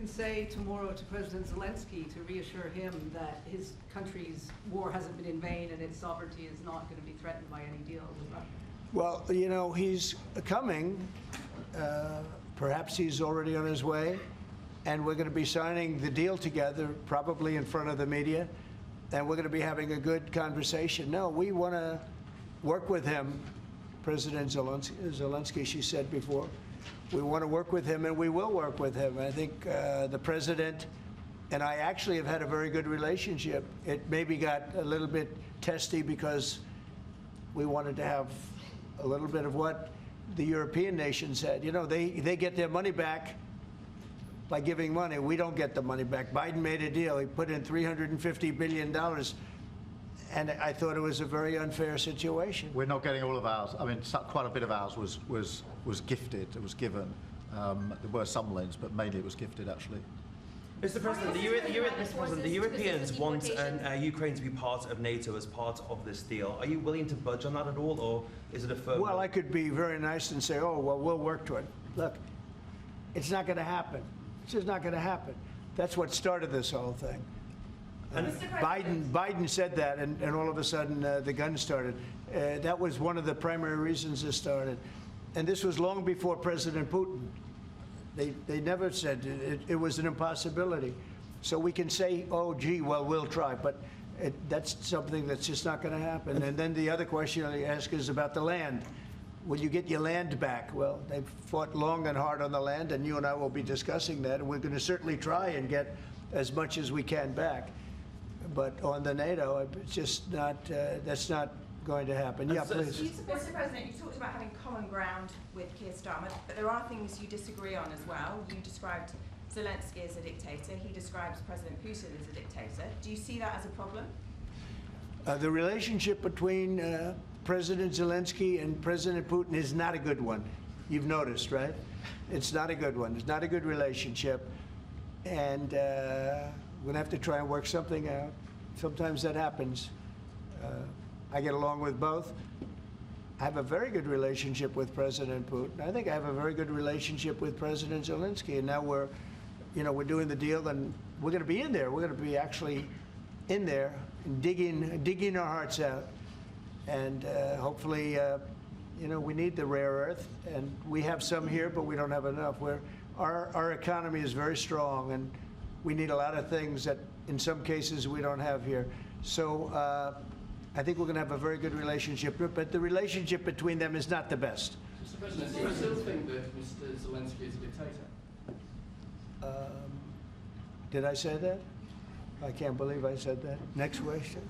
can say tomorrow to President Zelensky to reassure him that his country's war hasn't been in vain and its sovereignty is not going to be threatened by any deal with Russia? Well, you know, he's coming. Perhaps he's already on his way. And we're going to be signing the deal together, probably in front of the media. And we're going to be having a good conversation. No, we want to work with him, President Zelensky, she said before. We want to work with him, and we will work with him. I think the president and I actually have had a very good relationship. It maybe got a little bit testy because we wanted to have a little bit of what the European nations had. You know, they get their money back by giving money. We don't get the money back. Biden made a deal. He put in $350 billion. And I thought it was a very unfair situation. We're not getting all of ours. I mean, quite a bit of ours was gifted. It was given. There were some loans, but mainly it was gifted, actually. Mr. President, the Europeans want Ukraine to be part of NATO as part of this deal. Are you willing to budge on that at all, or is it a firm? Well, I could be very nice and say, oh, well, we'll work to it. Look, it's not going to happen. It's just not going to happen. That's what started this whole thing. Biden said that, and all of a sudden the gun started. That was one of the primary reasons it started. And this was long before President Putin. They never said it was an impossibility. So we can say, oh, gee, well, we'll try. But that's something that's just not going to happen. And then the other question I ask is about the land. Will you get your land back? Well, they've fought long and hard on the land, and you and I will be discussing that. And we're going to certainly try and get as much as we can back. But on the NATO, it's just not, that's not going to happen. Yeah, please. Mr. President, you talked about having common ground with Keir Starmer, but there are things you disagree on as well. You described Zelensky as a dictator. He describes President Putin as a dictator. Do you see that as a problem? The relationship between President Zelensky and President Putin is not a good one. You've noticed, right? It's not a good one. It's not a good relationship. And we're going to have to try and work something out. Sometimes that happens. I get along with both. I have a very good relationship with President Putin. I think I have a very good relationship with President Zelensky. And now we're doing the deal, and we're going to be in there. We're going to be actually in there and digging our hearts out. And hopefully, we need the rare earth, and we have some here, but we don't have enough. Our economy is very strong, and we need a lot of things that, in some cases, we don't have here. So I think we're going to have a very good relationship, but the relationship between them is not the best. Mr. President, do you still think that Mr. Zelensky is a dictator? Did I say that? I can't believe I said that. Next question.